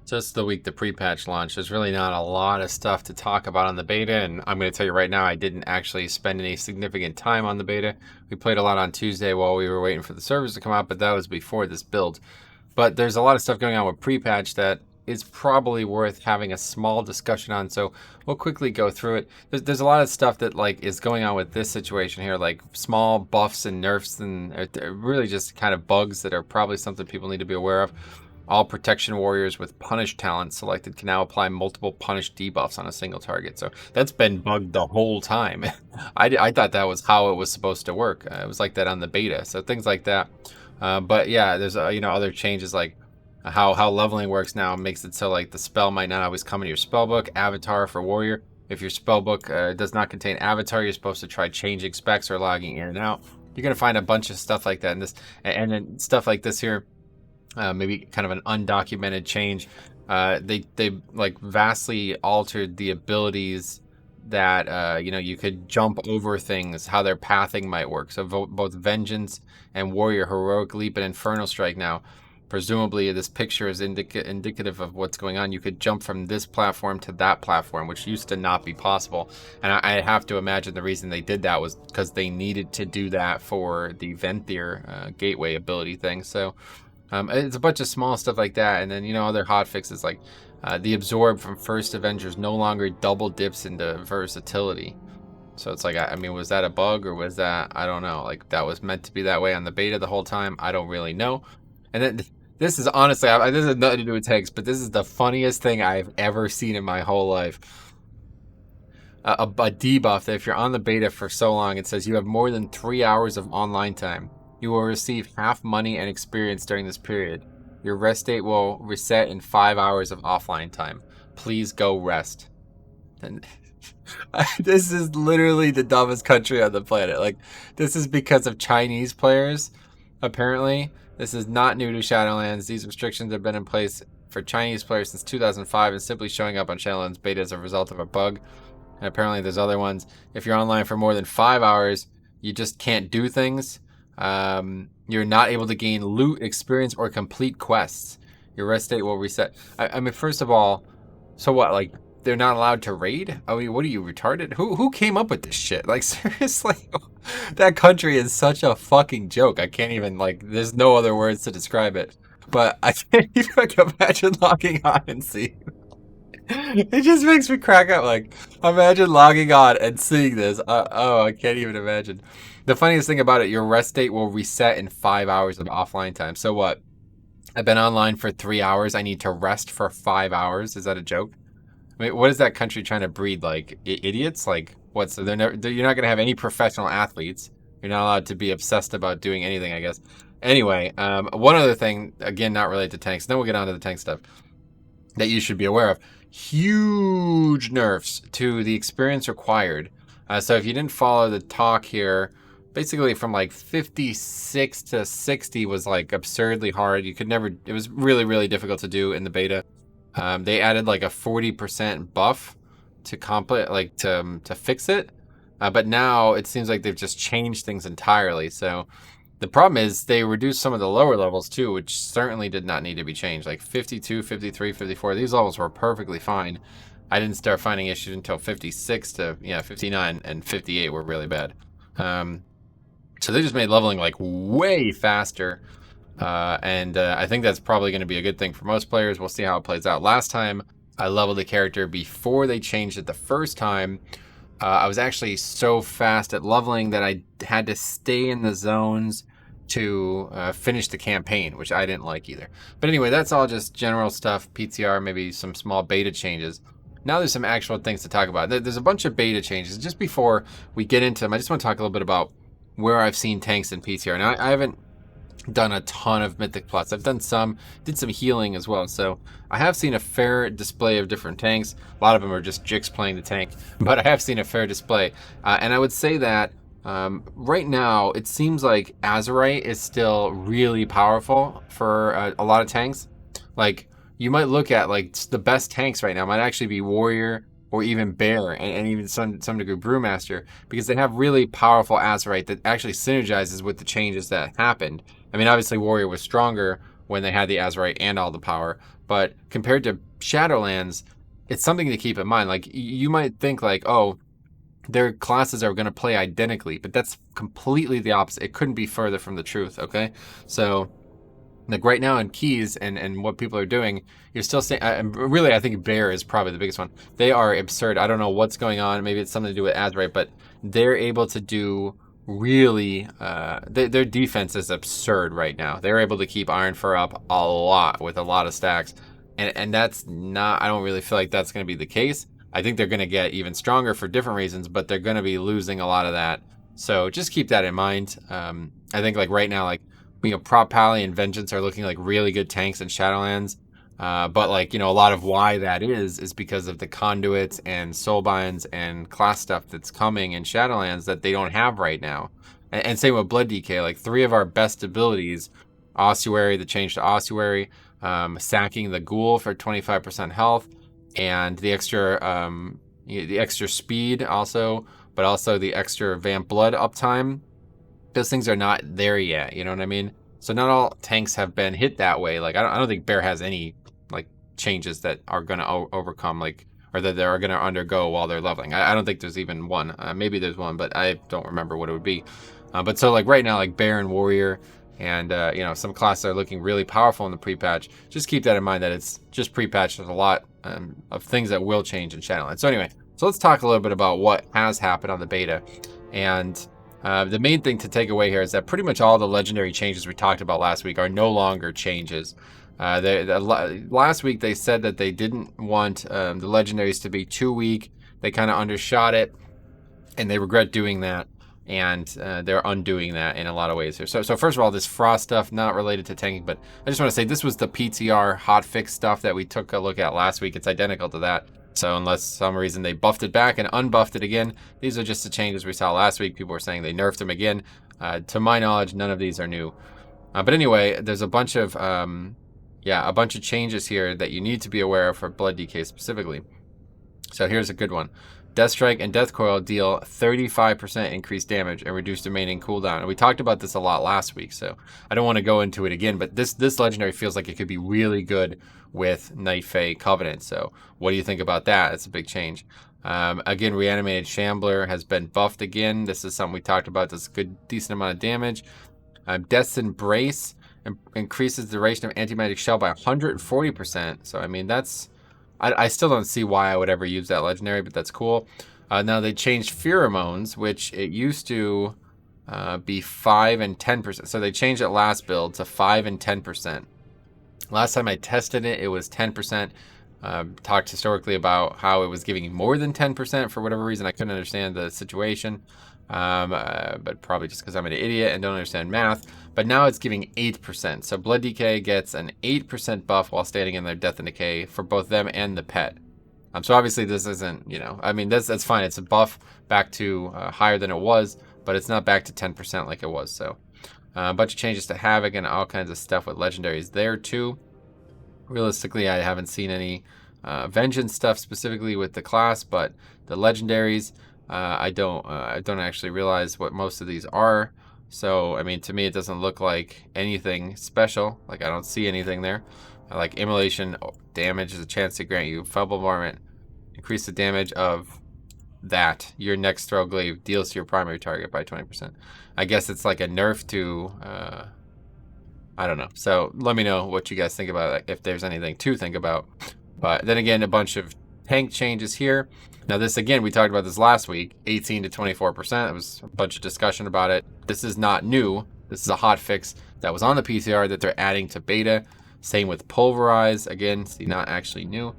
Just the week the pre-patch launched, there's really not a lot of stuff to talk about on the beta, and I'm going to tell you right now, I didn't actually spend any significant time on the beta. We played a lot on Tuesday while we were waiting for the servers to come out, but that was before this build. But there's a lot of stuff going on with pre-patch that is probably worth having a small discussion on, so we'll quickly go through it. There's a lot of stuff that like is going on with this situation here, like small buffs and nerfs, and really just kind of bugs that are probably something people need to be aware of. All protection warriors with punish talent selected can now apply multiple punish debuffs on a single target. So that's been bugged the whole time. I thought that was how it was supposed to work. It was like that on the beta. So things like that. But yeah, there's other changes like how leveling works now makes it so like the spell might not always come in your spellbook. Avatar for warrior. If your spellbook does not contain avatar, you're supposed to try changing specs or logging in and out. You're gonna find a bunch of stuff like that in this, and then stuff like this here. Maybe kind of an undocumented change. They like vastly altered the abilities that you could jump over things, how their pathing might work. So both Vengeance and Warrior, Heroic Leap and Infernal Strike now. Presumably, this picture is indicative of what's going on. You could jump from this platform to that platform, which used to not be possible. And I have to imagine the reason they did that was because they needed to do that for the Venthyr gateway ability thing. So it's a bunch of small stuff like that, and then other hotfixes like the absorb from First Avengers no longer double dips into versatility. So it's like, I mean, was that a bug or was that, I don't know, like that was meant to be that way on the beta the whole time? I don't really know. And then this is honestly, this has nothing to do with tanks, but this is the funniest thing I've ever seen in my whole life. A debuff that if you're on the beta for so long, it says you have more than 3 hours of online time. You will receive half money and experience during this period. Your rest date will reset in 5 hours of offline time. Please go rest. And this is literally the dumbest country on the planet. Like, this is because of Chinese players, apparently. This is not new to Shadowlands. These restrictions have been in place for Chinese players since 2005 and simply showing up on Shadowlands beta as a result of a bug. And apparently there's other ones. If you're online for more than 5 hours, you just can't do things. You're not able to gain loot, experience, or complete quests. Your rest date will reset. I mean, first of all, so what? Like, they're not allowed to raid? I mean, what are you, retarded? Who came up with this shit? Like, seriously, that country is such a fucking joke. I can't even, like, there's no other words to describe it. But I can't even imagine logging on and seeing. It just makes me crack up. Like, imagine logging on and seeing this. I can't even imagine. The funniest thing about it, your rest date will reset in 5 hours of offline time. So what? I've been online for 3 hours. I need to rest for 5 hours. Is that a joke? I mean, what is that country trying to breed? Like idiots? Like what? So you're not going to have any professional athletes. You're not allowed to be obsessed about doing anything, I guess. Anyway, one other thing, again, not related to tanks. Then we'll get on to the tank stuff that you should be aware of. Huge nerfs to the experience required. So if you didn't follow the talk here, basically from like 56 to 60 was like absurdly hard. You could never, it was really, really difficult to do in the beta. They added like a 40% buff to to fix it. But now it seems like they've just changed things entirely. So the problem is they reduced some of the lower levels too, which certainly did not need to be changed. Like 52, 53, 54, these levels were perfectly fine. I didn't start finding issues until 56 to 59, and 58 were really bad. So they just made leveling like way faster. And I think that's probably going to be a good thing for most players. We'll see how it plays out. Last time I leveled a character before they changed it the first time. I was actually so fast at leveling that I had to stay in the zones to finish the campaign, which I didn't like either. But anyway, that's all just general stuff, PTR, maybe some small beta changes. Now there's some actual things to talk about. There's a bunch of beta changes. Just before we get into them, I just want to talk a little bit about where I've seen tanks in PTR. Now, I haven't done a ton of Mythic Plus. I've done did some healing as well. So I have seen a fair display of different tanks. A lot of them are just Jix playing the tank, but I have seen a fair display. And I would say that right now, it seems like Azerite is still really powerful for a lot of tanks. Like, you might look at like the best tanks right now might actually be Warrior or even Bear, and even some degree Brewmaster, because they have really powerful Azerite that actually synergizes with the changes that happened. I mean, obviously Warrior was stronger when they had the Azerite and all the power. But compared to Shadowlands, it's something to keep in mind. Like, you might think like, oh, their classes are going to play identically, but that's completely the opposite. It couldn't be further from the truth, okay? So, like right now in keys and what people are doing, you're still saying, really, I think Bear is probably the biggest one. They are absurd. I don't know what's going on. Maybe it's something to do with Azerite, but they're able to do really, their defense is absurd right now. They're able to keep Iron Fur up a lot with a lot of stacks. And that's not, I don't really feel like that's going to be the case. I think they're going to get even stronger for different reasons, but they're going to be losing a lot of that. So just keep that in mind. I think like right now, like, Prop Pally and Vengeance are looking like really good tanks in Shadowlands. But like, a lot of why that is because of the conduits and soulbinds and class stuff that's coming in Shadowlands that they don't have right now. And same with Blood DK, like 3 of our best abilities, Ossuary, the change to Ossuary, sacking the Ghoul for 25% health, and the extra speed also, but also the extra Vamp Blood uptime. Those things are not there yet, you know what I mean? So not all tanks have been hit that way. Like, I don't think Bear has any like changes that are going to overcome, like, or that they are going to undergo while they're leveling. I don't think there's even one. Maybe there's one, but I don't remember what it would be. But so like right now, like Bear and Warrior and some classes are looking really powerful in the pre-patch. Just keep that in mind that it's just pre-patch. There's a lot of things that will change in Shadowlands. So anyway, so let's talk a little bit about what has happened on the beta. And the main thing to take away here is that pretty much all the legendary changes we talked about last week are no longer changes. Last week they said that they didn't want the legendaries to be too weak. They kind of undershot it, and they regret doing that, and they're undoing that in a lot of ways here. So first of all, this frost stuff, not related to tanking, but I just want to say this was the PTR hotfix stuff that we took a look at last week. It's identical to that. So unless some reason they buffed it back and unbuffed it again, these are just the changes we saw last week. People were saying they nerfed them again. To my knowledge, none of these are new. But anyway, there's a bunch of changes here that you need to be aware of for Blood DK specifically. So here's a good one. Death Strike and Death Coil deal 35% increased damage and reduced remaining cooldown. And we talked about this a lot last week, so I don't want to go into it again, but this legendary feels like it could be really good with Night Fae Covenant. So what do you think about that? It's a big change. Again, Reanimated Shambler has been buffed again. This is something we talked about. Does a good, decent amount of damage. Death's Embrace increases the duration of Anti-Magic Shell by 140%. So, I mean, that's... I still don't see why I would ever use that legendary, but that's cool. Now they changed Pheromones, which it used to be 5 and 10%. So they changed it last build to 5 and 10%. Last time I tested it, it was 10%. Talked historically about how it was giving more than 10% for whatever reason. I couldn't understand the situation, but probably just because I'm an idiot and don't understand math. But now it's giving 8%. So Blood DK gets an 8% buff while standing in their Death and Decay for both them and the pet. So obviously this isn't, I mean, that's fine. It's a buff back to higher than it was, but it's not back to 10% like it was. So a bunch of changes to Havoc and all kinds of stuff with legendaries there too. Realistically, I haven't seen any Vengeance stuff specifically with the class, but the legendaries, I don't actually realize what most of these are. So, I mean, to me, it doesn't look like anything special. Like, I don't see anything there. Like, Immolation damage is a chance to grant you Foul Bombardment. Increase the damage of that. Your next throw glaive deals to your primary target by 20%. I guess it's like a nerf to... I don't know. So, let me know what you guys think about it, if there's anything to think about. But then again, a bunch of tank changes here. Now this, again, we talked about this last week, 18 to 24%. There was a bunch of discussion about it. This is not new. This is a hotfix that was on the PTR that they're adding to beta. Same with Pulverize. Again, see, not actually new.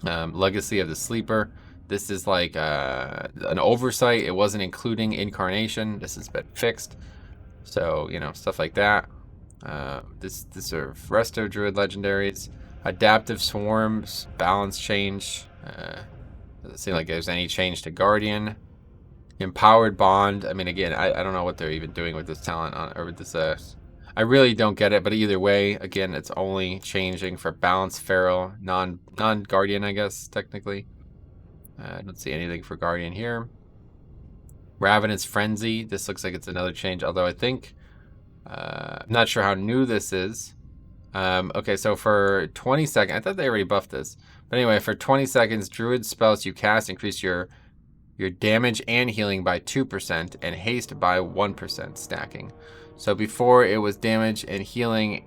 Legacy of the Sleeper. This is like an oversight. It wasn't including Incarnation. This has been fixed. So, stuff like that. This are Resto Druid legendaries. Adaptive Swarms, balance change. Doesn't seem like there's any change to Guardian. Empowered Bond. I mean, again, I don't know what they're even doing with this talent or with this. I really don't get it. But either way, again, it's only changing for Balance Feral, non-Guardian, I guess technically. I don't see anything for Guardian here. Ravenous Frenzy. This looks like it's another change, although I think I'm not sure how new this is. Okay, so for 20 seconds, I thought they already buffed this. But anyway, for 20 seconds, druid spells you cast increase your damage and healing by 2% and haste by 1% stacking. So before it was damage and healing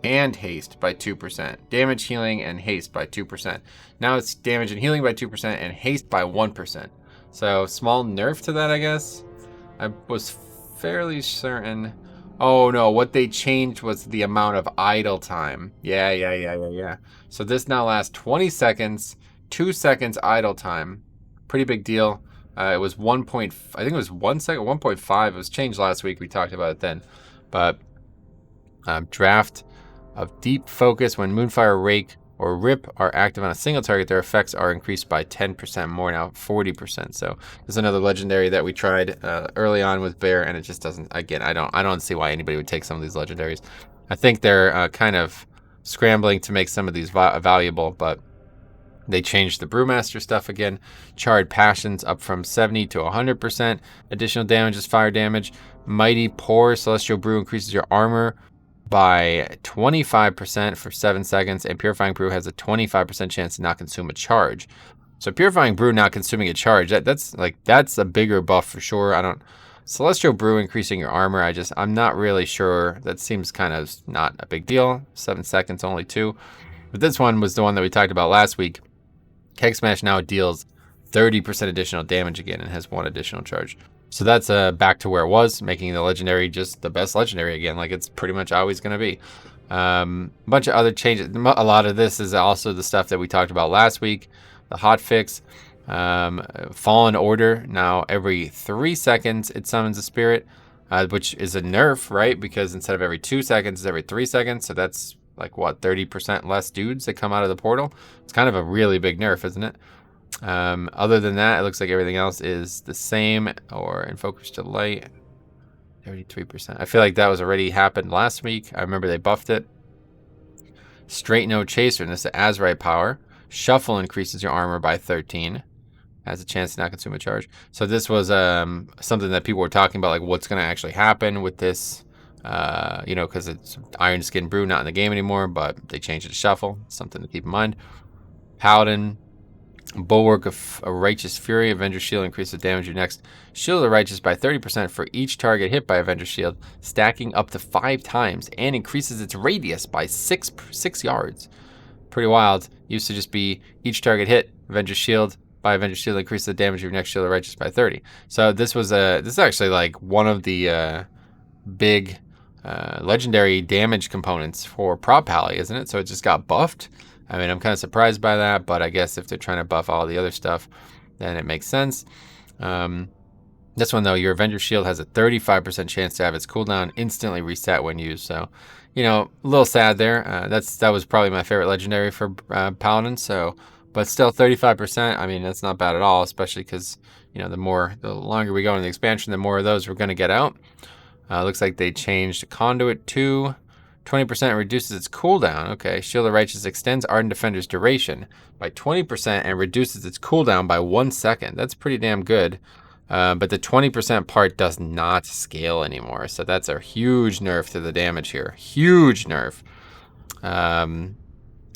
and haste by 2%. Damage, healing, and haste by 2%. Now it's damage and healing by 2% and haste by 1%. So small nerf to that, I guess. I was fairly certain. Oh no, what they changed was the amount of idle time. Yeah. So this now lasts 20 seconds, 2 seconds idle time. Pretty big deal. It was 1. I think it was 1 second, 1.5. It was changed last week. We talked about it then. But draft of deep focus when Moonfire, Rake, or Rip are active on a single target, their effects are increased by 10% more, now 40%. So there's another legendary that we tried early on with Bear, and it just doesn't. Again, I don't see why anybody would take some of these legendaries. I think they're kind of scrambling to make some of these valuable, but they changed the Brewmaster stuff again. Charred Passions up from 70 to 100%. Additional damage is fire damage. Mighty Pour Celestial Brew increases your armor by 25% for 7 seconds, and Purifying Brew has a 25% chance to not consume a charge. So Purifying Brew not consuming a charge, that's a bigger buff for sure. Celestial Brew increasing your armor, I'm not really sure. That seems kind of not a big deal. 7 seconds, only 2. But this one was the one that we talked about last week. Keg Smash now deals 30% additional damage again and has 1 additional charge. So that's back to where it was, making the legendary just the best legendary again, like it's pretty much always going to be. A bunch of other changes. A lot of this is also the stuff that we talked about last week. The hotfix, Fallen Order. Now every 3 seconds it summons a spirit, which is a nerf, right? Because instead of every 2 seconds, it's every 3 seconds. So that's like what, 30% less dudes that come out of the portal. It's kind of a really big nerf, isn't it? Other than that, it looks like everything else is the same, or in focus to light, 33%. I feel like that was already happened last week. I remember they buffed it. Straight No Chaser, and this is Azerite power. Shuffle increases your armor by 13. Has a chance to not consume a charge. So this was something that people were talking about, like what's going to actually happen with this. Because it's Iron Skin Brew not in the game anymore, but they changed it to Shuffle. Something to keep in mind. Paladin, Bulwark of a Righteous Fury. Avenger Shield increases the damage of your next Shield of the Righteous by 30% for each target hit by Avenger Shield, stacking up to 5 times, and increases its radius by 6 yards. Pretty wild. Used to just be each target hit, Avenger Shield by Avenger Shield increases the damage of your next Shield of the Righteous by 30. So this is actually like one of the big legendary damage components for Prop Pally, isn't it? So it just got buffed. I mean, I'm kind of surprised by that, but I guess if they're trying to buff all the other stuff, then it makes sense. This one, though, your Avenger Shield has a 35% chance to have its cooldown instantly reset when used. So, a little sad there. That was probably my favorite legendary for Paladin. So, but still 35%. I mean, that's not bad at all, especially because, the longer we go in the expansion, the more of those we're going to get out. Looks like they changed Conduit to 20% reduces its cooldown. Okay, Shield of Righteous extends Ardent Defender's duration by 20% and reduces its cooldown by 1 second. That's pretty damn good. But the 20% part does not scale anymore. So that's a huge nerf to the damage here. Huge nerf.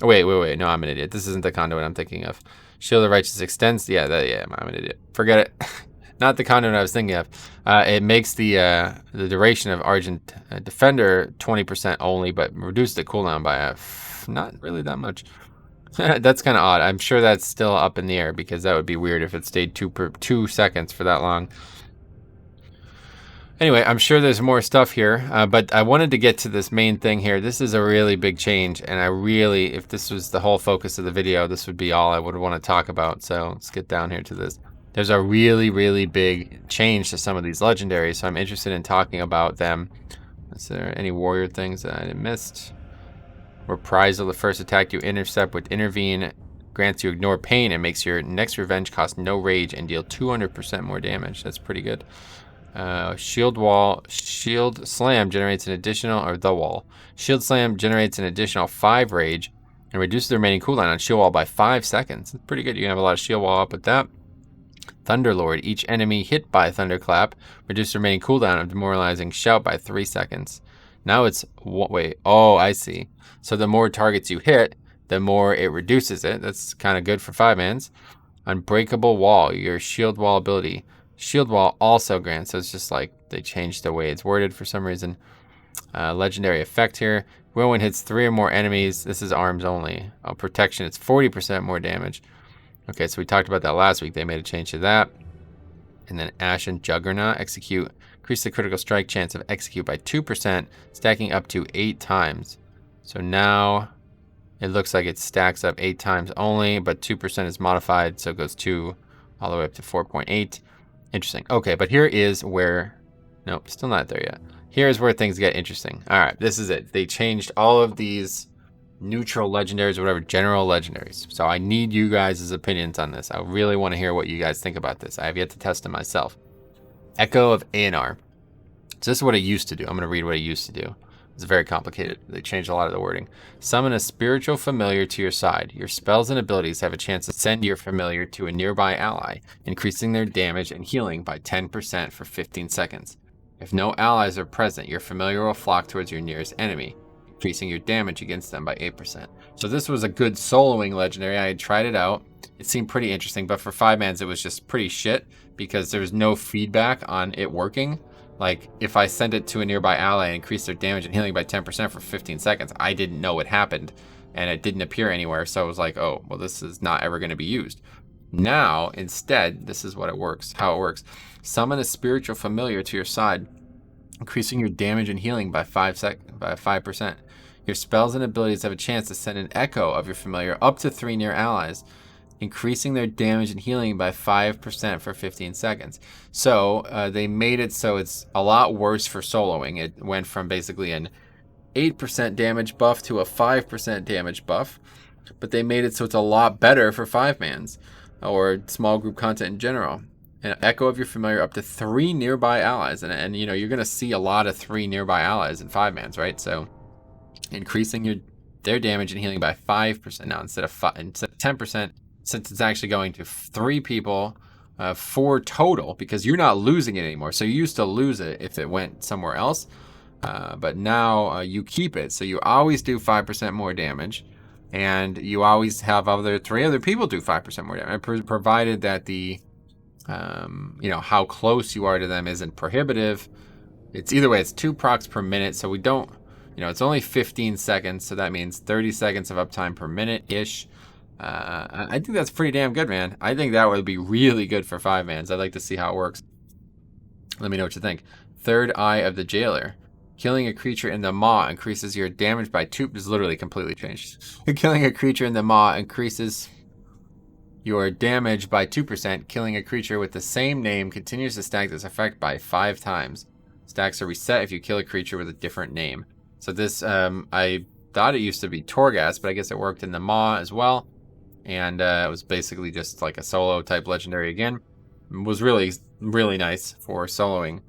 Wait. No, I'm an idiot. This isn't the Conduit I'm thinking of. Shield of Righteous extends. Yeah, I'm an idiot. Forget it. Not the Conduit I was thinking of. It makes the duration of Argent Defender 20% only, but reduces the cooldown by not really that much. That's kind of odd. I'm sure that's still up in the air, because that would be weird if it stayed 2 seconds for that long. Anyway, I'm sure there's more stuff here, but I wanted to get to this main thing here. This is a really big change, and if this was the whole focus of the video, this would be all I would want to talk about. So let's get down here to this. There's a really, really big change to some of these legendaries, so I'm interested in talking about them. Is there any warrior things that I missed? Reprisal, the first attack you intercept with Intervene grants you Ignore Pain and makes your next revenge cost no rage and deal 200% more damage. That's pretty good. Shield Slam generates an additional, Shield Slam generates an additional 5 rage and reduces the remaining cooldown on Shield Wall by 5 seconds. That's pretty good. You can have a lot of Shield Wall up with that. Thunderlord, each enemy hit by Thunderclap reduces the remaining cooldown of Demoralizing Shout by 3 seconds. Now it's, wait, oh, I see. So the more targets you hit, the more it reduces it. That's kind of good for 5-mans. Unbreakable Wall, your shield wall ability. Shield wall also grants, so it's just like they changed the way it's worded for some reason. Legendary effect here. Whirlwind hits 3 or more enemies. This is arms only. Protection, it's 40% more damage. Okay, so we talked about that last week. They made a change to that. And then Ashen Juggernaut, execute. Increase the critical strike chance of execute by 2%, stacking up to 8 times. So now it looks like it stacks up 8 times only, but 2% is modified, so it goes 2 all the way up to 4.8. Interesting. Okay, but here is where... Nope, still not there yet. Here's where things get interesting. All right, this is it. They changed all of these neutral legendaries or whatever, general legendaries. So I need you guys' opinions on this. I really want to hear what you guys think about this. I have yet to test it myself. Echo of A&R. So this is what it used to do. I'm going to read what it used to do. It's very complicated. They changed a lot of the wording. Summon a spiritual familiar to your side. Your spells and abilities have a chance to send your familiar to a nearby ally, increasing their damage and healing by 10% for 15 seconds. If no allies are present, your familiar will flock towards your nearest enemy, increasing your damage against them by 8%. So this was a good soloing legendary. I had tried it out. It seemed pretty interesting, but for 5-mans, it was just pretty shit because there was no feedback on it working. Like, if I send it to a nearby ally and increase their damage and healing by 10% for 15 seconds, I didn't know it happened, and it didn't appear anywhere, so I was like, oh, well, this is not ever going to be used. Now, instead, this is what it works, how it works. Summon a spiritual familiar to your side, increasing your damage and healing by 5%. Your spells and abilities have a chance to send an echo of your familiar up to 3 near allies, increasing their damage and healing by 5% for 15 seconds. So they made it so it's a lot worse for soloing. It went from basically an 8% damage buff to a 5% damage buff, but they made it so it's a lot better for 5-mans or small group content in general. An echo of your familiar up to 3 nearby allies, and you know, you're gonna see a lot of 3 nearby allies in 5-mans, right? So increasing their damage and healing by 5% now instead of 10%. Since it's actually going to 3 people, 4 total, because you're not losing it anymore. So you used to lose it if it went somewhere else, but now you keep it. So you always do 5% more damage, and you always have 3 other people do 5% more damage, provided that the, you know, how close you are to them isn't prohibitive. It's either way, it's 2 procs per minute, so we don't, you know, it's only 15 seconds, so that means 30 seconds of uptime per minute-ish. I think that's pretty damn good, man. I think that would be really good for 5-mans. I'd like to see how it works. Let me know what you think. Third Eye of the Jailer. Killing a creature in the maw increases your damage by 2. This is literally completely changed. Killing a creature in the maw increases your damage by 2%. Killing a creature with the same name continues to stack this effect by 5 times. Stacks are reset if you kill a creature with a different name. So this, I thought it used to be Torghast, but I guess it worked in the maw as well. And it was basically just like a solo type legendary again. It was really, really nice for soloing.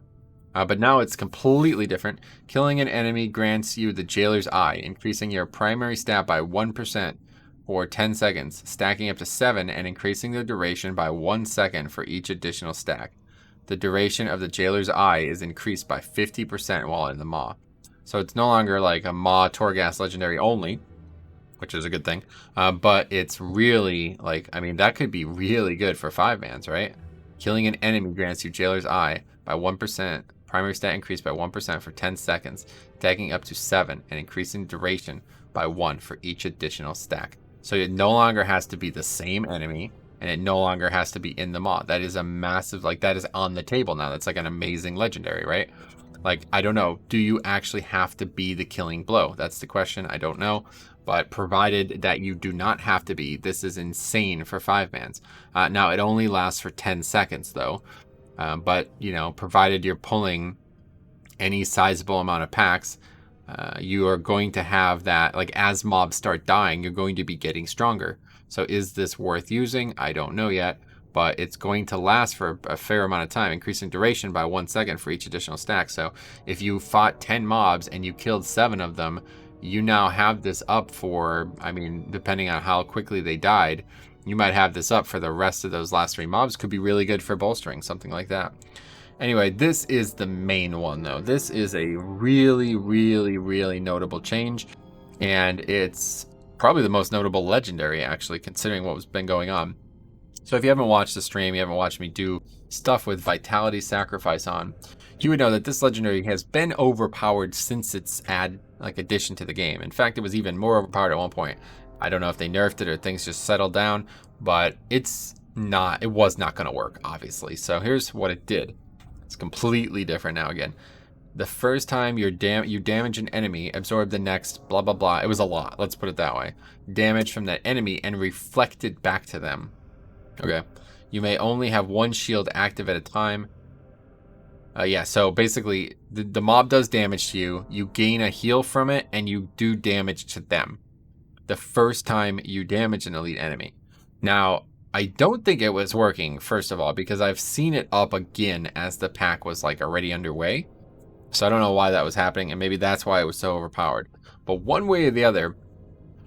But now it's completely different. Killing an enemy grants you the Jailer's Eye, increasing your primary stat by 1% for 10 seconds, stacking up to 7 and increasing the duration by 1 second for each additional stack. The duration of the Jailer's Eye is increased by 50% while in the maw. So it's no longer like a maw Torghast legendary only, which is a good thing. But it's really, like, I mean, that could be really good for 5-mans, right? Killing an enemy grants you Jailer's Eye by 1%. Primary stat increased by 1% for 10 seconds, stacking up to 7, and increasing duration by 1 for each additional stack. So it no longer has to be the same enemy, and it no longer has to be in the maw. That is a massive, like, that is on the table now. That's like an amazing legendary, right? Like, I don't know. Do you actually have to be the killing blow? That's the question. I don't know. But provided that you do not have to be, this is insane for 5-mans. Now, it only lasts for 10 seconds, though. But, you know, provided you're pulling any sizable amount of packs, you are going to have that, like, as mobs start dying, you're going to be getting stronger. So is this worth using? I don't know yet. But it's going to last for a fair amount of time, increasing duration by 1 second for each additional stack. So if you fought 10 mobs and you killed 7 of them, you now have this up for, I mean, depending on how quickly they died, you might have this up for the rest of those last 3 mobs. Could be really good for bolstering, something like that. Anyway, this is the main one, though. This is a really, really, really notable change, and it's probably the most notable legendary, actually, considering what has been going on. So if you haven't watched the stream, you haven't watched me do stuff with Vitality Sacrifice on, you would know that this legendary has been overpowered since its addition to the game. In fact, it was even more overpowered at one point. I don't know if they nerfed it or things just settled down, but it was not going to work, obviously. So here's what it did. It's completely different now again. The first time you damage an enemy, absorb the next blah, blah, blah. It was a lot. Let's put it that way. Damage from that enemy and reflect it back to them. Okay. You may only have one shield active at a time. Yeah, so basically, the mob does damage to you. You gain a heal from it, and you do damage to them the first time you damage an elite enemy. Now, I don't think it was working, first of all, because I've seen it up again as the pack was like already underway. So I don't know why that was happening, and maybe that's why it was so overpowered. But one way or the other,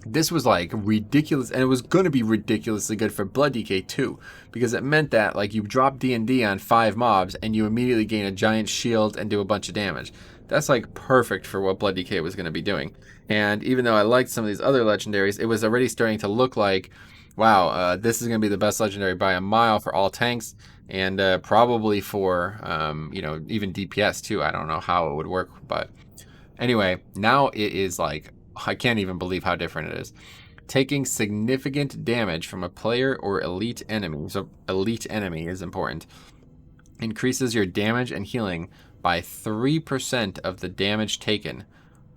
this was like ridiculous, and it was going to be ridiculously good for Blood DK too, because it meant that like you drop D&D on 5 mobs and you immediately gain a giant shield and do a bunch of damage. That's like perfect for what Blood DK was going to be doing. And even though I liked some of these other legendaries, it was already starting to look like, wow, this is going to be the best legendary by a mile for all tanks, and probably for even DPS too. I don't know how it would work, but anyway, now it is like, I can't even believe how different it is. Taking significant damage from a player or elite enemy, so elite enemy is important, increases your damage and healing by 3% of the damage taken,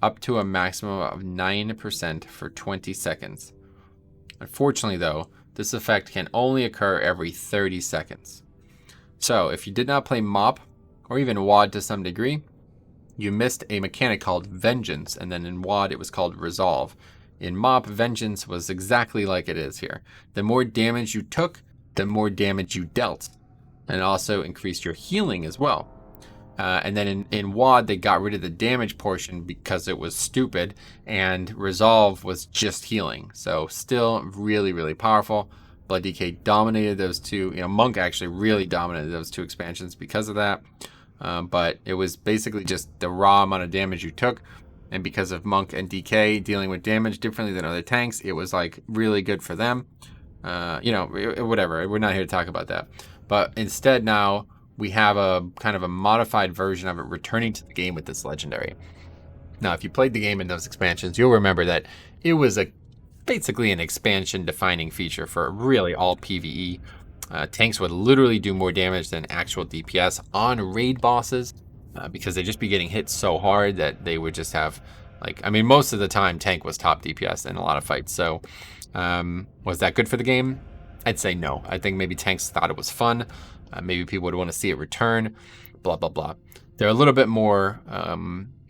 up to a maximum of 9% for 20 seconds. Unfortunately, though, this effect can only occur every 30 seconds. So, if you did not play MOP, or even WoD to some degree, you missed a mechanic called Vengeance, and then in WoD it was called Resolve. In MOP, Vengeance was exactly like it is here. The more damage you took, the more damage you dealt. And it also increased your healing as well. And then in WoD, they got rid of the damage portion because it was stupid, and Resolve was just healing. So still really, really powerful. Blood DK dominated those two. Monk actually really dominated those two expansions because of that. But it was basically just the raw amount of damage you took. And because of Monk and DK dealing with damage differently than other tanks, it was like really good for them. Whatever. We're not here to talk about that. But instead now we have a kind of a modified version of it returning to the game with this legendary. Now, if you played the game in those expansions, you'll remember that it was basically an expansion defining feature for really all PvE. Tanks would literally do more damage than actual DPS on raid bosses because they'd just be getting hit so hard that they would just have, most of the time tank was top DPS in a lot of fights. So was that good for the game? I'd say no. I think maybe tanks thought it was fun. Maybe people would want to see it return, blah, blah, blah. They're a little bit more,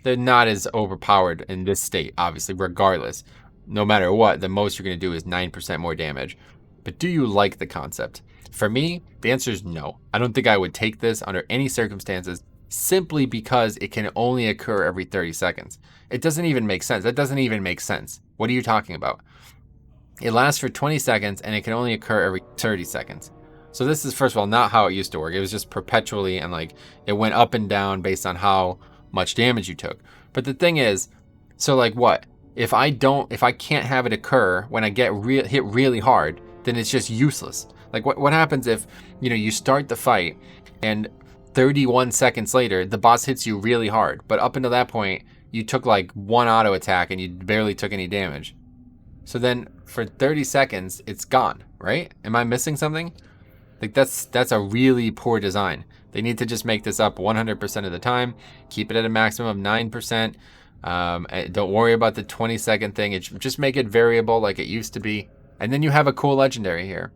they're not as overpowered in this state, obviously, regardless. No matter what, the most you're going to do is 9% more damage. But do you like the concept? For me, the answer is no. I don't think I would take this under any circumstances simply because it can only occur every 30 seconds. It doesn't even make sense. That doesn't even make sense. What are you talking about? It lasts for 20 seconds and it can only occur every 30 seconds. So this is, first of all, not how it used to work. It was just perpetually, and it went up and down based on how much damage you took. But the thing is, so what? If I can't have it occur when I get hit really hard, then it's just useless. What happens if, you start the fight and 31 seconds later, the boss hits you really hard, but up until that point, you took one auto attack and you barely took any damage. So then for 30 seconds, it's gone, right? Am I missing something? That's a really poor design. They need to just make this up 100% of the time, keep it at a maximum of 9%. Don't worry about the 20-second thing. Just make it variable like it used to be. And then you have a cool legendary here.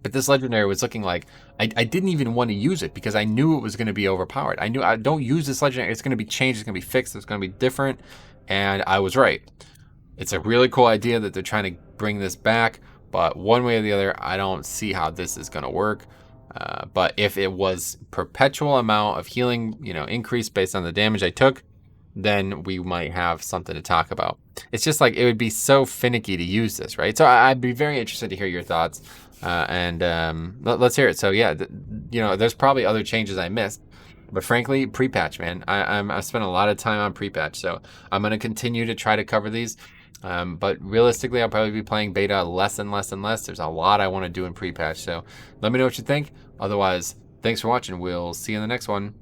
But this legendary was looking like, I didn't even want to use it because I knew it was going to be overpowered. I knew I don't use this legendary. It's going to be changed. It's going to be fixed. It's going to be different. And I was right. It's a really cool idea that they're trying to bring this back. But one way or the other, I don't see how this is going to work. But if it was perpetual amount of healing, increase based on the damage I took, then we might have something to talk about. It's just it would be so finicky to use this, right? So I'd be very interested to hear your thoughts. Let's hear it. So yeah, there's probably other changes I missed. But frankly, Prepatch, man, I spent a lot of time on Prepatch, so I'm going to continue to try to cover these. But realistically, I'll probably be playing beta less and less and less. There's a lot I want to do in Prepatch, so let me know what you think. Otherwise, thanks for watching. We'll see you in the next one.